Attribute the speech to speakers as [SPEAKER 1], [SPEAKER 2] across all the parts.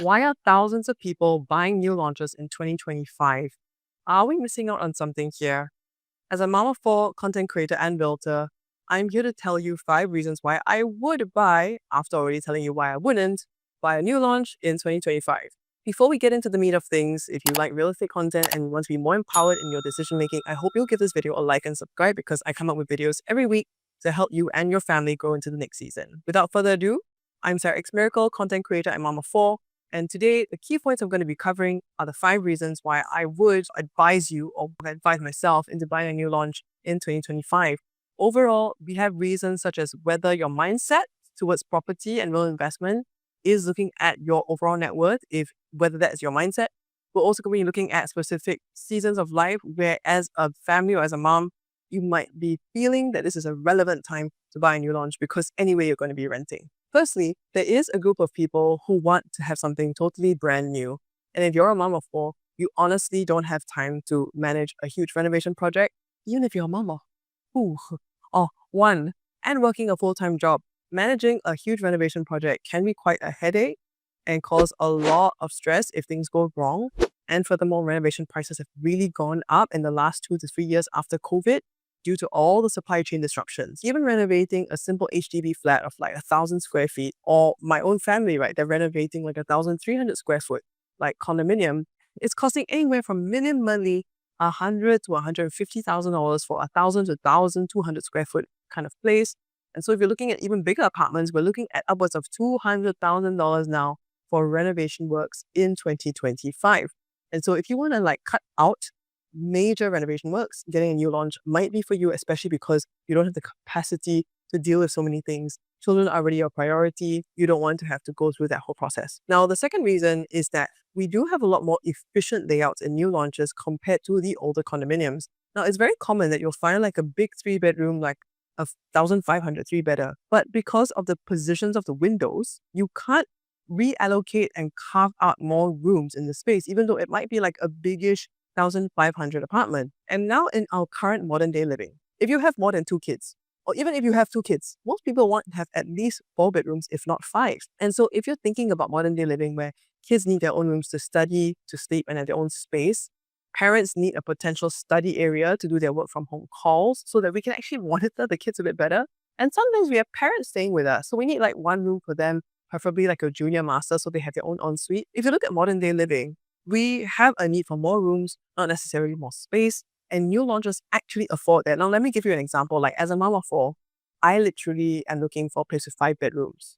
[SPEAKER 1] Why are thousands of people buying new launches in 2025? Are we missing out on something here? As a mom of four, content creator, and builder, I'm here to tell you 5 reasons why I would buy, after already telling you why I wouldn't, buy a new launch in 2025. Before we get into the meat of things, if you like real estate content and want to be more empowered in your decision making, I hope you'll give this video a like and subscribe because I come up with videos every week to help you and your family grow into the next season. Without further ado, I'm sarahxmiracle, content creator and mom of four. And today, the key points I'm going to be covering are the 5 reasons why I would advise you or advise myself into buying a new launch in 2025. Overall, we have reasons such as whether your mindset towards property and real investment is looking at your overall net worth, if whether that's your mindset. We're also going to be looking at specific seasons of life where as a family or as a mom, you might be feeling that this is a relevant time to buy a new launch because anyway, you're going to be renting. Firstly, there is a group of people who want to have something totally brand new. And if you're a mom of four, you honestly don't have time to manage a huge renovation project, even if you're a mom of one and working a full-time job. Managing a huge renovation project can be quite a headache and cause a lot of stress if things go wrong. And furthermore, renovation prices have really gone up in the last 2 to 3 years after COVID due to all the supply chain disruptions. Even renovating a simple HDB flat of like 1,000 square feet, or my own family, right, they're renovating like 1,300 square foot, like condominium, it's costing anywhere from minimally $100,000 to $150,000 for 1,000 to 1,200 square foot kind of place. And so if you're looking at even bigger apartments, we're looking at upwards of $200,000 now for renovation works in 2025. And so if you want to like cut out major renovation works, getting a new launch might be for you, especially because you don't have the capacity to deal with so many things. Children are already your priority. You don't want to have to go through that whole process. Now, the second reason is that we do have a lot more efficient layouts in new launches compared to the older condominiums. Now, it's very common that you'll find like a big 3-bedroom, like a 1,500 3-bedder. But because of the positions of the windows, you can't reallocate and carve out more rooms in the space, even though it might be like a biggish 1,500 apartment. And now in our current modern day living, if you have more than 2 kids, or even if you have 2 kids, most people want to have at least 4 bedrooms, if not 5. And so if you're thinking about modern day living where kids need their own rooms to study, to sleep, and have their own space, parents need a potential study area to do their work from home calls so that we can actually monitor the kids a bit better. And sometimes we have parents staying with us. So we need like one room for them, preferably like a junior master so they have their own ensuite. If you look at modern day living, we have a need for more rooms, not necessarily more space, and new launches actually afford that. Now, let me give you an example. Like as a mom of four, I literally am looking for a place with 5 bedrooms.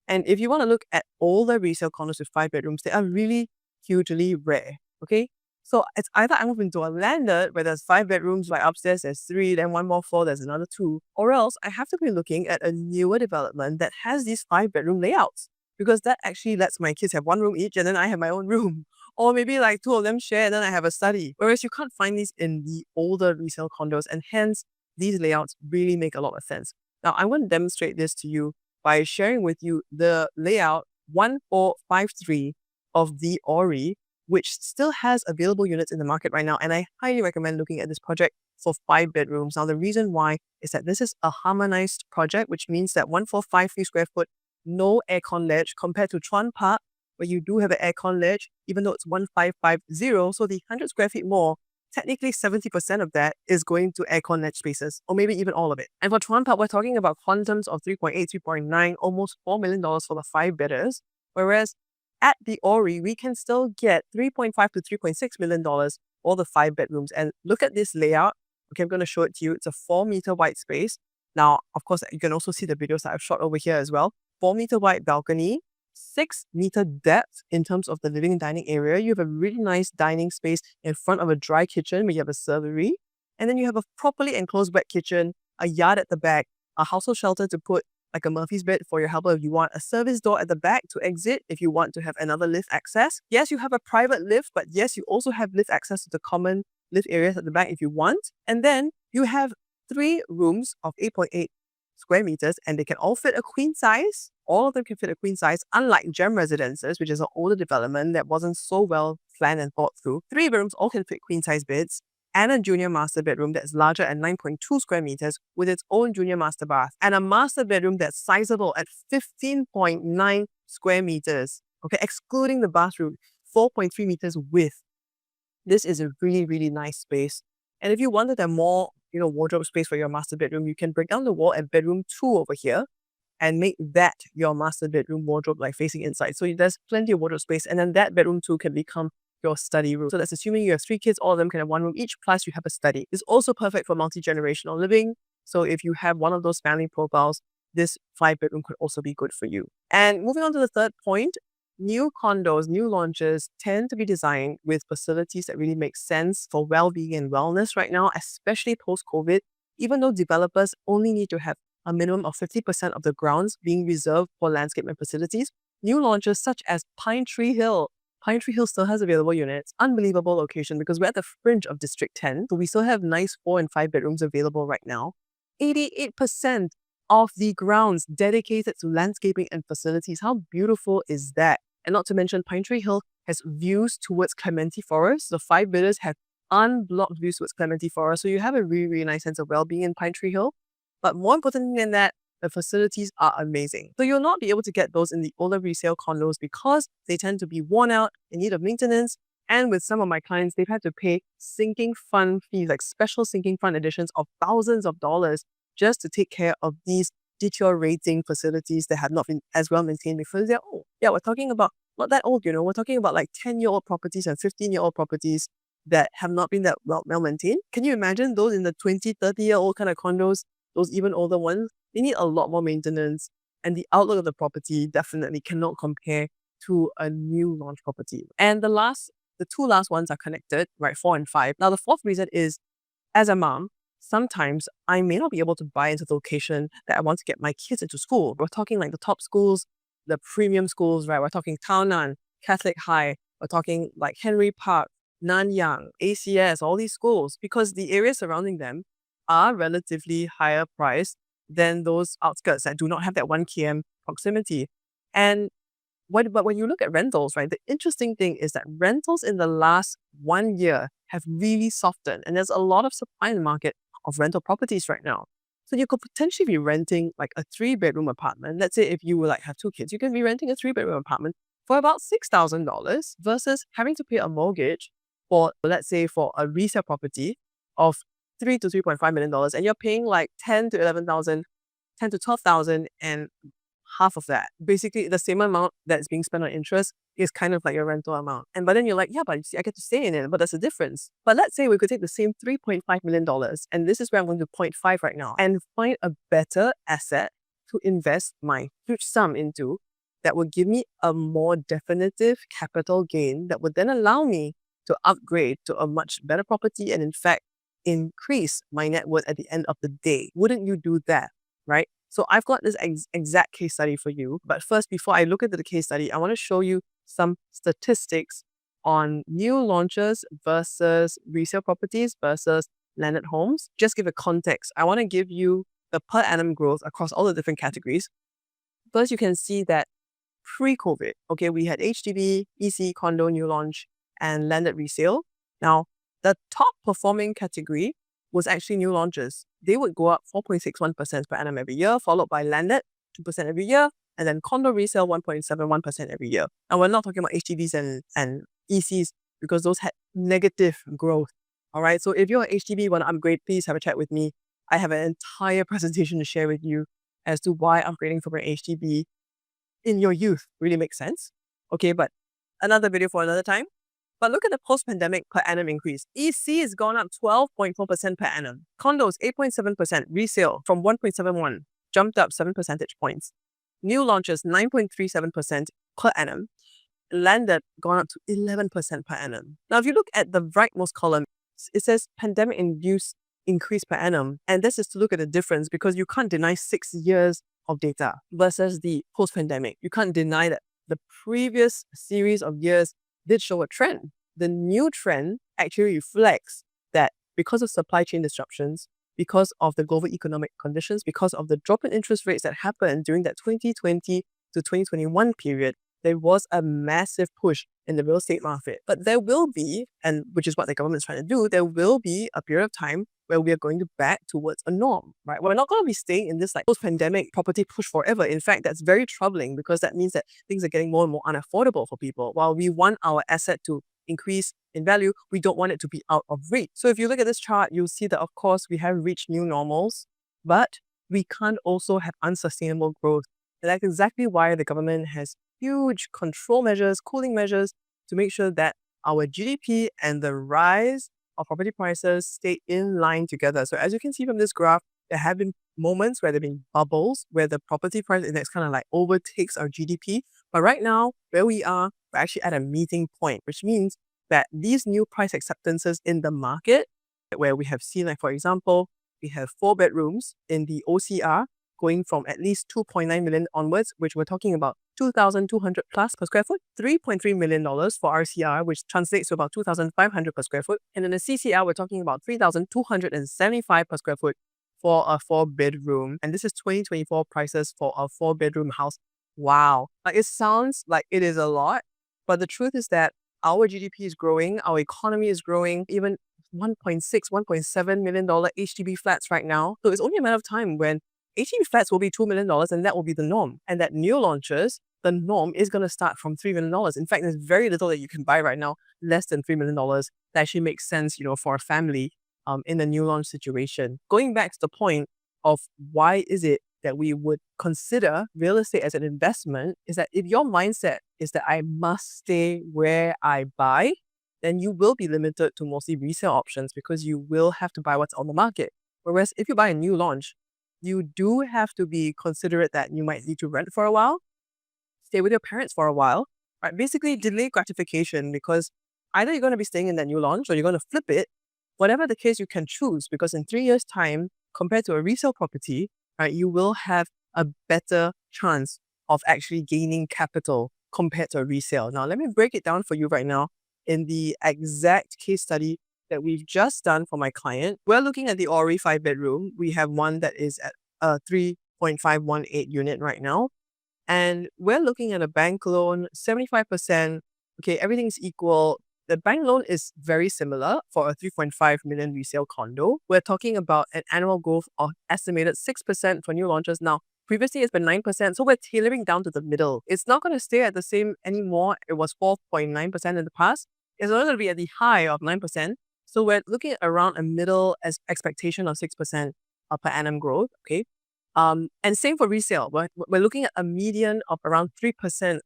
[SPEAKER 1] And if you want to look at all the resale condos with 5 bedrooms, they are really hugely rare, okay? So it's either I move into a landed where there's 5 bedrooms, like upstairs there's 3, then one more floor, there's another 2, or else I have to be looking at a newer development that has these 5-bedroom layouts because that actually lets my kids have 1 room each and then I have my own room. Or maybe like 2 of them share and then I have a study. Whereas you can't find these in the older resale condos and hence these layouts really make a lot of sense. Now I want to demonstrate this to you by sharing with you the layout 1453 of the Ori, which still has available units in the market right now. And I highly recommend looking at this project for 5 bedrooms. Now the reason why is that this is a harmonized project, which means that 1453 square foot, no aircon ledge compared to Chuan Park, where you do have an aircon ledge, even though it's 1550. So the 100 square feet more, technically 70% of that is going to aircon ledge spaces, or maybe even all of it. And for Chuan Park, we're talking about quantums of 3.8, 3.9, almost $4 million for the 5 bedders. Whereas at the Ori, we can still get $3.5 to $3.6 million for the 5 bedrooms. And look at this layout. Okay, I'm going to show it to you. It's a 4-meter wide space. Now, of course, you can also see the videos that I've shot over here as well. 4-meter wide balcony, 6-meter depth in terms of the living and dining area. You have a really nice dining space in front of a dry kitchen where you have a servery. And then you have a properly enclosed wet kitchen, a yard at the back, a household shelter to put like a Murphy's bed for your helper if you want, a service door at the back to exit if you want to have another lift access. Yes, you have a private lift, but yes, you also have lift access to the common lift areas at the back if you want. And then you have 3 rooms of 8.8 square meters and they can all fit a queen size. All of them can fit a queen size, unlike Gem Residences, which is an older development that wasn't so well planned and thought through. 3 bedrooms all can fit queen size beds, and a junior master bedroom that's larger at 9.2 square meters with its own junior master bath, and a master bedroom that's sizable at 15.9 square meters. okay, excluding the bathroom, 4.3 meters width. This is a really, really nice space. And if you wanted a more, wardrobe space for your master bedroom, you can break down the wall at bedroom 2 over here and make that your master bedroom wardrobe, like facing inside. So there's plenty of wardrobe space. And then that bedroom 2 can become your study room. So that's assuming you have 3 kids, all of them can have 1 room each, plus you have a study. It's also perfect for multi-generational living. So if you have one of those family profiles, this 5-bedroom could also be good for you. And moving on to the third point, new condos, new launches tend to be designed with facilities that really make sense for well-being and wellness right now, especially post-COVID. Even though developers only need to have a minimum of 50% of the grounds being reserved for landscape and facilities, new launches such as Pine Tree Hill still has available units. Unbelievable location because we're at the fringe of District 10. So we still have nice 4 and 5 bedrooms available right now. 88% of the grounds dedicated to landscaping and facilities. How beautiful is that? And not to mention, Pine Tree Hill has views towards Clementi Forest. The 5 villas have unblocked views towards Clementi Forest. So you have a really, really nice sense of well-being in Pine Tree Hill. But more important than that, the facilities are amazing. So you'll not be able to get those in the older resale condos because they tend to be worn out, in need of maintenance. And with some of my clients, they've had to pay sinking fund fees, like special sinking fund additions of thousands of dollars just to take care of these deteriorating facilities that have not been as well maintained because they're old. Yeah, we're talking about not that old, we're talking about like 10-year-old properties and 15-year-old properties that have not been that well maintained. Can you imagine those in the 20, 30-year-old kind of condos, those even older ones? They need a lot more maintenance, and the outlook of the property definitely cannot compare to a new launch property. And the 2 last ones are connected, right? 4 and 5. Now, the 4th reason is, as a mom, sometimes I may not be able to buy into the location that I want to get my kids into school. We're talking like the top schools, the premium schools, right? We're talking Tao Nan, Catholic High. We're talking like Henry Park, Nanyang, ACS, all these schools, because the areas surrounding them are relatively higher priced than those outskirts that do not have that 1 km proximity. And but when you look at rentals, right, the interesting thing is that rentals in the last 1 year have really softened. And there's a lot of supply in the market of rental properties right now. So you could potentially be renting like a 3-bedroom apartment. Let's say if you would like have 2 kids, you can be renting a 3-bedroom apartment for about $6,000 versus having to pay a mortgage for, let's say, for a resale property of $3 to $3.5 million, and you're paying like 10 to 11,000, 10 to 12,000, and half of that, basically the same amount that's being spent on interest, is kind of like your rental amount. But then you're like, yeah, but you see, I get to stay in it, but there's a difference. But let's say we could take the same $3.5 million, and this is where I'm going to 0.5 right now, and find a better asset to invest my huge sum into that would give me a more definitive capital gain that would then allow me to upgrade to a much better property and in fact increase my net worth at the end of the day. Wouldn't you do that, right? So I've got this exact case study for you. But first, before I look at the case study, I want to show you some statistics on new launches versus resale properties versus landed homes. Just give a context. I want to give you the per annum growth across all the different categories. First, you can see that pre-COVID, okay, we had HDB, EC, condo, new launch, and landed resale. Now, the top performing category was actually new launches. They would go up 4.61% per annum every year, followed by landed 2% every year, and then condo resale 1.71% every year. And we're not talking about HDBs and ECs because those had negative growth. All right. So if you're an HDB, want to upgrade, please have a chat with me. I have an entire presentation to share with you as to why upgrading from an HDB in your youth really makes sense. Okay, but another video for another time. But look at the post-pandemic per annum increase. EC has gone up 12.4% per annum. Condos, 8.7%. Resale from 1.71, jumped up 7 percentage points. New launches, 9.37% per annum. Landed, gone up to 11% per annum. Now, if you look at the rightmost column, it says pandemic-induced increase per annum. And this is to look at the difference because you can't deny 6 years of data versus the post-pandemic. You can't deny that the previous series of years did show a trend. The new trend actually reflects that because of supply chain disruptions, because of the global economic conditions, because of the drop in interest rates that happened during that 2020 to 2021 period, there was a massive push in the real estate market. But there will be, and which is what the government is trying to do, there will be a period of time where we are going to back towards a norm, right? We're not going to be staying in this like post-pandemic property push forever. In fact, that's very troubling because that means that things are getting more and more unaffordable for people. While we want our asset to increase in value, we don't want it to be out of reach. So if you look at this chart, you'll see that of course we have reached new normals, but we can't also have unsustainable growth. And that's exactly why the government has huge control measures, cooling measures to make sure that our GDP and the rise of property prices stay in line together. So as you can see from this graph, there have been moments where there have been bubbles where the property price index kind of like overtakes our GDP. But right now, where we are, we're actually at a meeting point, which means that these new price acceptances in the market, where we have seen, like for example, we have 4 bedrooms in the OCR going from at least 2.9 million onwards, which we're talking about 2,200 plus per square foot, $3.3 million for RCR, which translates to about 2,500 per square foot. And in the CCR, we're talking about 3,275 per square foot for a 4-bedroom. And this is 2024 prices for a 4-bedroom house. Wow. Like it sounds like it is a lot, but the truth is that our GDP is growing, our economy is growing, even $1.6, $1.7 million HDB flats right now. So it's only a matter of time when HDB flats will be $2 million and that will be the norm. And that new launches, the norm is going to start from $3 million. In fact, there's very little that you can buy right now, less than $3 million. That actually makes sense, for a family in the new launch situation. Going back to the point of why is it that we would consider real estate as an investment is that if your mindset is that I must stay where I buy, then you will be limited to mostly resale options because you will have to buy what's on the market. Whereas if you buy a new launch, you do have to be considerate that you might need to rent for a while, stay with your parents for a while, right? Basically delay gratification because either you're going to be staying in that new launch or you're going to flip it. Whatever the case, you can choose because in 3 years' time, compared to a resale property, right, you will have a better chance of actually gaining capital compared to a resale. Now, let me break it down for you right now in the exact case study that we've just done for my client. We're looking at the Ori 5-bedroom. We have one that is at a 3.518 unit right now. And we're looking at a bank loan, 75%. Okay, everything's equal. The bank loan is very similar for a 3.5 million resale condo. We're talking about an annual growth of estimated 6% for new launches. Now, previously it's been 9%, so we're tailoring down to the middle. It's not going to stay at the same anymore. It was 4.9% in the past. It's not going to be at the high of 9%. So we're looking at around a middle expectation of 6% per annum growth. Okay. And same for resale. We're looking at a median of around 3%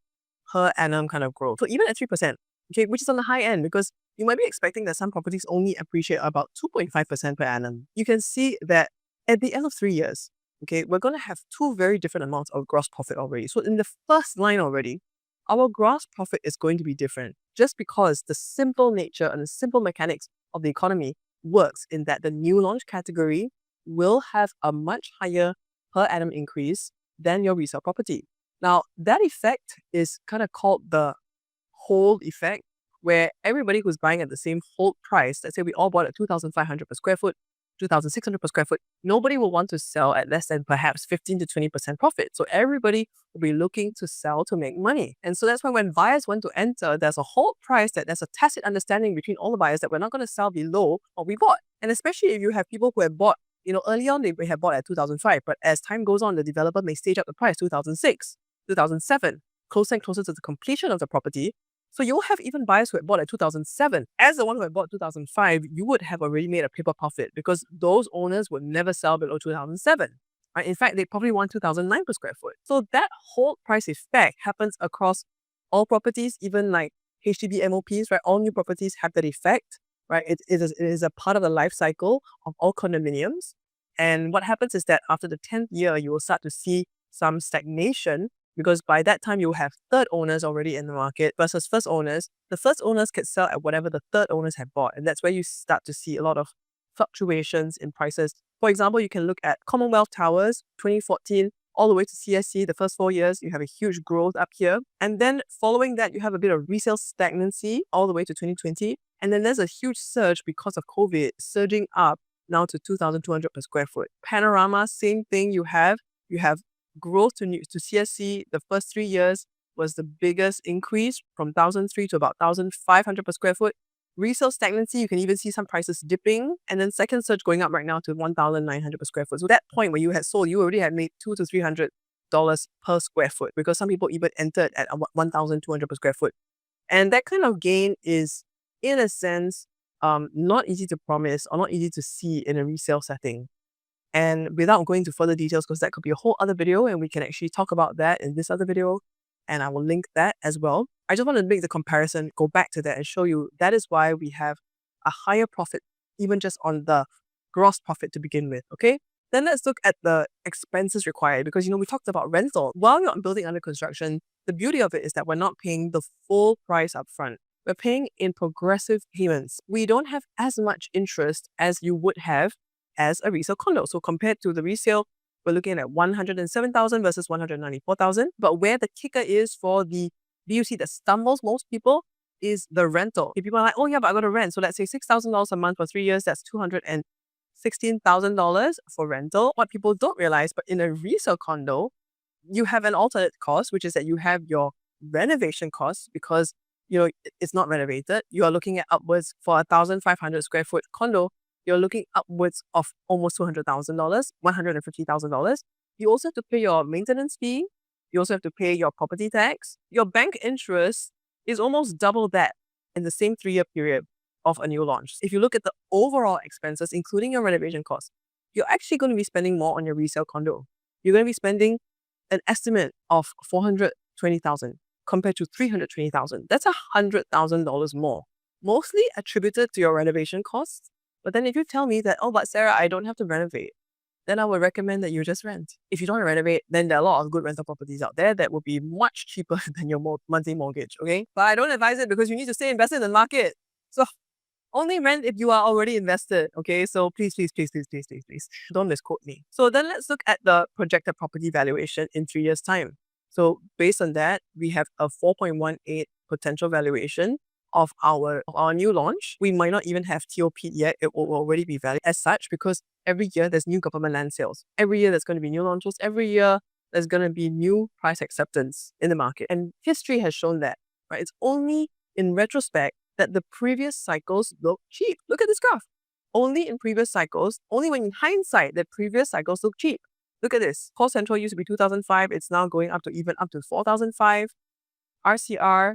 [SPEAKER 1] per annum kind of growth. So even at 3%, okay, which is on the high end because you might be expecting that some properties only appreciate about 2.5% per annum. You can see that at the end of 3 years, okay, we're going to have 2 very different amounts of gross profit already. So in the first line already, our gross profit is going to be different just because the simple nature and the simple mechanics of the economy works in that the new launch category will have a much higher per annum increase than your resale property. Now, that effect is kind of called the hold effect, where everybody who's buying at the same hold price, let's say we all bought at 2,500 per square foot, 2,600 per square foot, nobody will want to sell at less than perhaps 15 to 20% profit. So everybody will be looking to sell to make money. And so that's why when buyers want to enter, there's a hold price that there's a tacit understanding between all the buyers that we're not going to sell below what we bought. And especially if you have people who have bought, early on they may have bought at 2005, but as time goes on, the developer may stage up the price 2006, 2007, closer and closer to the completion of the property. So you'll have even buyers who had bought at 2007. As the one who had bought 2005, you would have already made a paper profit because those owners would never sell below 2007. Right? In fact, they probably want 2009 per square foot. So that whole price effect happens across all properties, even like HDB MOPs, right? All new properties have that effect, right? It is a part of the life cycle of all condominiums. And what happens is that after the 10th year, you will start to see some stagnation because by that time, you have third owners already in the market versus first owners. The first owners can sell at whatever the third owners have bought. And that's where you start to see a lot of fluctuations in prices. For example, you can look at Commonwealth Towers, 2014, all the way to CSC, the first 4 years, you have a huge growth up here. And then following that, you have a bit of resale stagnancy all the way to 2020. And then there's a huge surge because of COVID, surging up now to 2,200 per square foot. Panorama, same thing you have growth to CSC, the first 3 years was the biggest increase from 1,003 to about 1,500 per square foot. Resale stagnancy, you can even see some prices dipping, and then second surge going up right now to 1,900 per square foot. So that point where you had sold, you already had made $200 to $300 per square foot, because some people even entered at 1,200 per square foot. And that kind of gain is, in a sense, not easy to promise or not easy to see in a resale setting. And without going into further details, because that could be a whole other video and we can actually talk about that in this other video, and I will link that as well. I just want to make the comparison, go back to that and show you that is why we have a higher profit, even just on the gross profit to begin with, okay? Then let's look at the expenses required, because, we talked about rental. While you're building under construction, the beauty of it is that we're not paying the full price up front. We're paying in progressive payments. We don't have as much interest as you would have as a resale condo. So compared to the resale, we're looking at 107,000 versus 194,000. But where the kicker is for the BUC that stumbles most people is the rental. If people are like, oh yeah, but I got to rent. So let's say $6,000 a month for 3 years, that's $216,000 for rental. What people don't realize, but in a resale condo, you have an alternate cost, which is that you have your renovation costs, because it's not renovated. You are looking at upwards for 1,500 square foot condo. You're looking upwards of almost $200,000, $150,000. You also have to pay your maintenance fee. You also have to pay your property tax. Your bank interest is almost double that in the same 3-year period of a new launch. If you look at the overall expenses, including your renovation costs, you're actually going to be spending more on your resale condo. You're going to be spending an estimate of $420,000 compared to $320,000. That's $100,000 more, mostly attributed to your renovation costs. But then if you tell me that, oh, but Sarah, I don't have to renovate, then I would recommend that you just rent. If you don't want to renovate, then there are a lot of good rental properties out there that will be much cheaper than your monthly mortgage, okay? But I don't advise it, because you need to stay invested in the market. So only rent if you are already invested, okay? So please, don't misquote me. So then let's look at the projected property valuation in 3 years' time. So based on that, we have a 4.18 potential valuation of our new launch. We might not even have TOP yet. It will already be valued as such, because every year there's new government land sales. Every year there's going to be new launches. Every year there's going to be new price acceptance in the market. And history has shown that, right? It's only in retrospect that the previous cycles look cheap. Look at this graph. Only in previous cycles, only when in hindsight that previous cycles look cheap. Look at this. Call Central used to be 2005. It's now going up to 4,005. RCR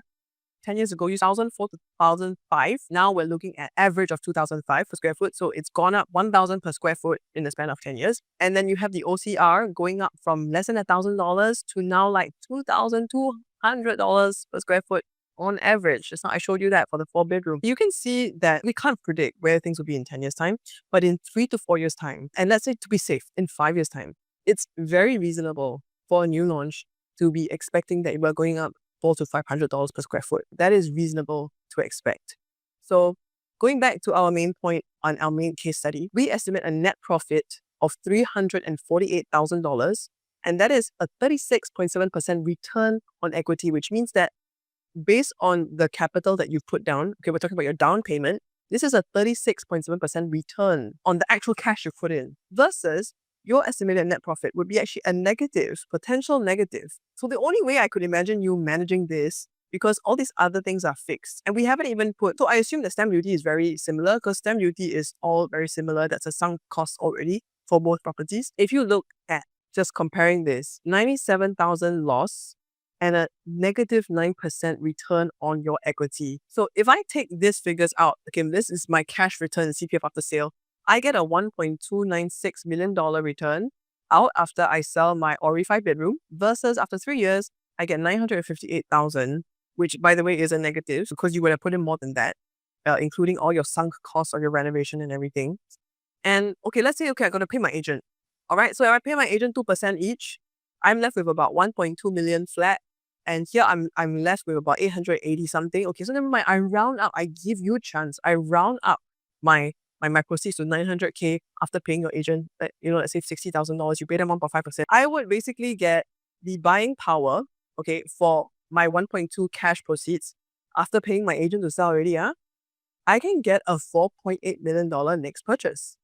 [SPEAKER 1] 10 years ago, 2004 to 2005. Now we're looking at average of 2,005 per square foot. So it's gone up 1,000 per square foot in the span of 10 years. And then you have the OCR going up from less than $1,000 to now like $2,200 per square foot on average. Just now I showed you that for the 4-bedroom. You can see that we can't predict where things will be in 10 years time, but in 3 to 4 years time, and let's say to be safe, in 5 years time, it's very reasonable for a new launch to be expecting that we're going up $400 to $500 per square foot. That is reasonable to expect. So going back to our main point on our main case study, we estimate a net profit of $348,000, and that is a 36.7% return on equity, which means that based on the capital that you've put down, okay, we're talking about your down payment, this is a 36.7% return on the actual cash you put in, versus your estimated net profit would be actually a negative, potential negative. So the only way I could imagine you managing this, because all these other things are fixed, and we haven't even put, so I assume the stamp duty is very similar, because stamp duty is all very similar. That's a sunk cost already for both properties. If you look at just comparing this, 97,000 loss and a negative 9% return on your equity. So if I take these figures out, okay, this is my cash return, CPF after sale, I get a $1.296 million return out after I sell my Ori 5-bedroom, versus after 3 years, I get $958,000, which by the way is a negative because you would have put in more than that, including all your sunk costs of your renovation and everything. And okay, let's say, okay, I'm going to pay my agent. All right, so if I pay my agent 2% each, I'm left with about 1.2 million flat. And here I'm left with about 880 something. Okay, so never mind. I round up. I give you a chance. I round up my proceeds to 900K after paying your agent. Let's say $60,000. You pay them 1.5%. I would basically get the buying power, okay, for my 1.2 cash proceeds after paying my agent to sell already. I can get a $4.8 million next purchase.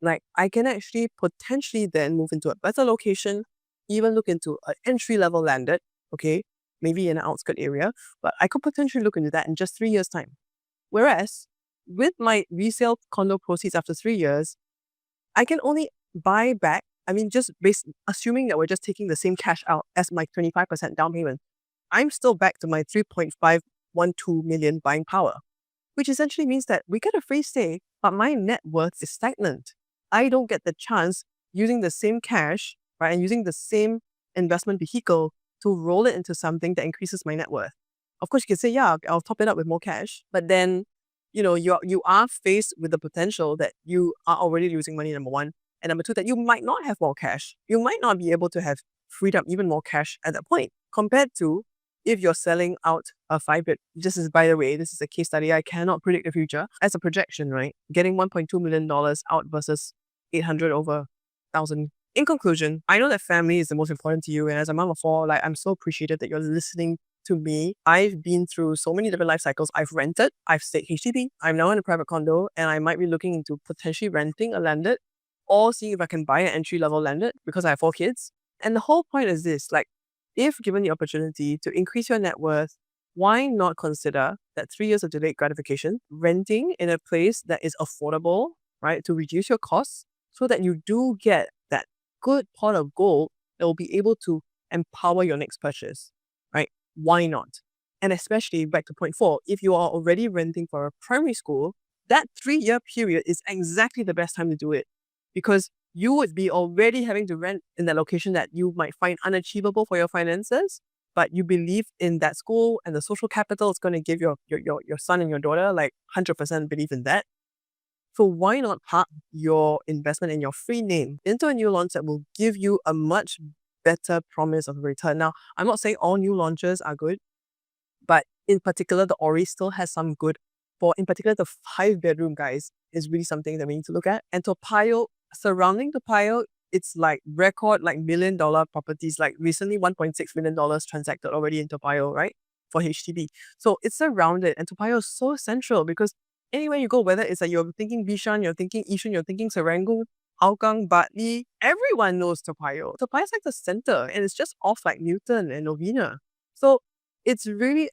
[SPEAKER 1] Like, I can actually potentially then move into a better location, even look into an entry-level landed, okay, maybe in an outskirt area, but I could potentially look into that in just 3 years' time. Whereas with my resale condo proceeds after 3 years, I can only buy back, just assuming that we're just taking the same cash out as my 25% down payment, I'm still back to my 3.512 million buying power, which essentially means that we get a free stay, but my net worth is stagnant. I don't get the chance using the same cash, right, and using the same investment vehicle to roll it into something that increases my net worth. Of course, you can say, yeah, I'll top it up with more cash, but then, you are faced with the potential that you are already losing money, number one, and number two, that you might not have more cash. You might not be able to have freed up even more cash at that point, compared to if you're selling out a 5-bed. By the way, this is a case study. I cannot predict the future. As a projection, right? Getting $1.2 million out versus 800 over 1,000. In conclusion, I know that family is the most important to you. And as a mom of four, I'm so appreciative that you're listening to me. I've been through so many different life cycles. I've rented, I've stayed HDB, I'm now in a private condo, and I might be looking into potentially renting a landed or seeing if I can buy an entry-level landed because I have 4 kids. And the whole point is this, if given the opportunity to increase your net worth, why not consider that 3 years of delayed gratification, renting in a place that is affordable, right, to reduce your costs so that you do get that good pot of gold that will be able to empower your next purchase, right? Why not? And especially back to point 4, if you are already renting for a primary school, that 3-year period is exactly the best time to do it, because you would be already having to rent in that location that you might find unachievable for your finances, but you believe in that school and the social capital is going to give your son and your daughter 100% believe in that. So why not park your investment in your free name into a new launch that will give you a much better promise of return? Now, I'm not saying all new launches are good, but in particular, the Ori still has some good. In particular, the 5-bedroom, guys, is really something that we need to look at. And Toa Payoh, surrounding Toa Payoh, it's record $1 million properties. Recently, $1.6 million transacted already in Toa Payoh, right? For HDB. So it's surrounded, and Toa Payoh is so central because anywhere you go, whether it's you're thinking Bishan, you're thinking Yishun, you're thinking Serangoon, Hougang, Bartley, everyone knows Toa Payoh. Toa Payoh is the center, and it's just off Newton and Novena. So it's really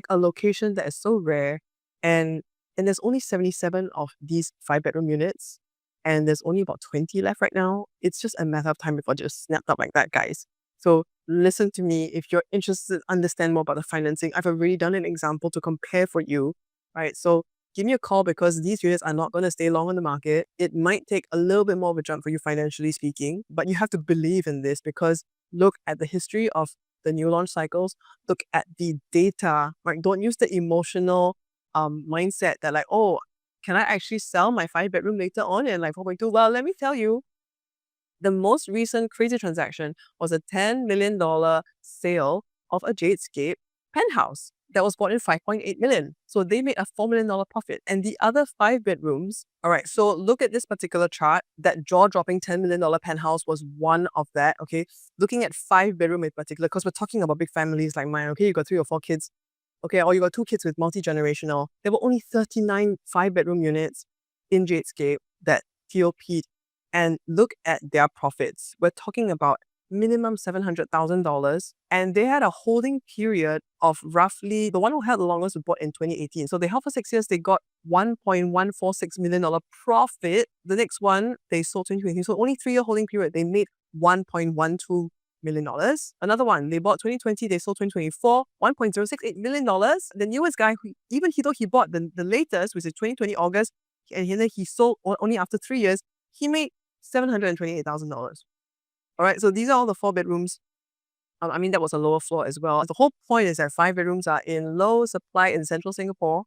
[SPEAKER 1] a location that is so rare, and there's only 77 of these 5-bedroom units, and there's only about 20 left right now. It's just a matter of time before it just snapped up like that, guys. So listen to me. If you're interested to understand more about the financing, I've already done an example to compare for you, right? So give me a call, because these units are not going to stay long on the market. It might take a little bit more of a jump for you financially speaking, but you have to believe in this, because look at the history of the new launch cycles. Look at the data, right? Don't use the emotional mindset that oh, can I actually sell my 5-bedroom later on and 4.2? Well, let me tell you, the most recent crazy transaction was a $10 million sale of a Jadescape penthouse that was bought in $5.8 million. So they made a $4 million profit. And the other 5 bedrooms, all right, so look at this particular chart. That jaw-dropping $10 million penthouse was one of that, okay? Looking at 5-bedroom in particular, because we're talking about big families like mine, okay? You got 3 or 4 kids, okay, or you got 2 kids with multi-generational. There were only 39 5-bedroom units in Jadescape that TOP'd. And look at their profits. We're talking about minimum $700,000. And they had a holding period of roughly, the one who held the longest was bought in 2018. So they held for 6 years, they got $1.146 million profit. The next one, they sold 2020. So only 3-year holding period, they made $1.12 million. Another one, they bought 2020, they sold 2024, $1.068 million. The newest guy, even though he bought the latest, which is 2020 August, and then he sold only after 3 years, he made $728,000. All right, so these are all the 4 bedrooms. That was a lower floor as well. The whole point is that 5 bedrooms are in low supply in central Singapore,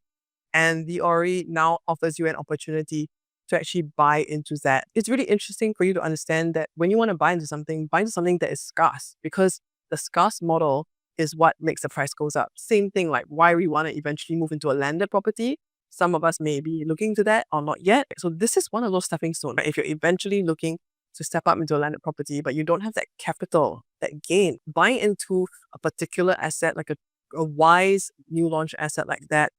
[SPEAKER 1] and the Ori now offers you an opportunity to actually buy into that. It's really interesting for you to understand that when you want to buy into something that is scarce, because the scarce model is what makes the price goes up. Same thing why we want to eventually move into a landed property. Some of us may be looking to that or not yet. So this is one of those stepping stones. Right? If you're eventually looking to step up into a landed property, but you don't have that capital, that gain, buying into a particular asset, like a wise new launch asset like that,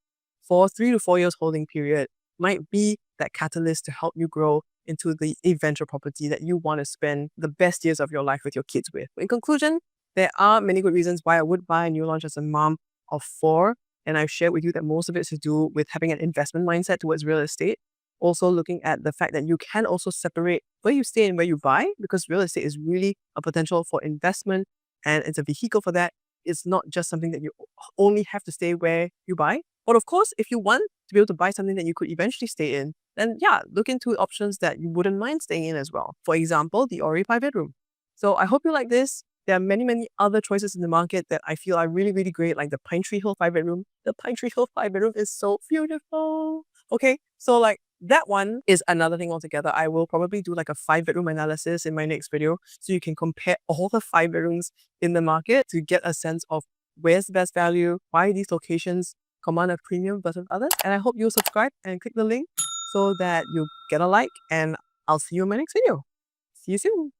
[SPEAKER 1] for 3 to 4 years holding period, might be that catalyst to help you grow into the eventual property that you want to spend the best years of your life with your kids with. In conclusion, there are many good reasons why I would buy a new launch as a mom of 4. And I've shared with you that most of it is to do with having an investment mindset towards real estate. Also looking at the fact that you can also separate where you stay and where you buy, because real estate is really a potential for investment and it's a vehicle for that. It's not just something that you only have to stay where you buy. But of course, if you want to be able to buy something that you could eventually stay in, then yeah, look into options that you wouldn't mind staying in as well. For example, the Ori 5-bedroom. So I hope you like this. There are many, many other choices in the market that I feel are really, really great, like the Pine Tree Hill 5-bedroom. The Pine Tree Hill 5-bedroom is so beautiful. Okay, so like that one is another thing altogether. I will probably do like a 5-bedroom analysis in my next video so you can compare all the 5-bedrooms in the market to get a sense of where's the best value, why these locations command a premium versus others. And I hope you'll subscribe and click the link so that you get a like, and I'll see you in my next video. See you soon.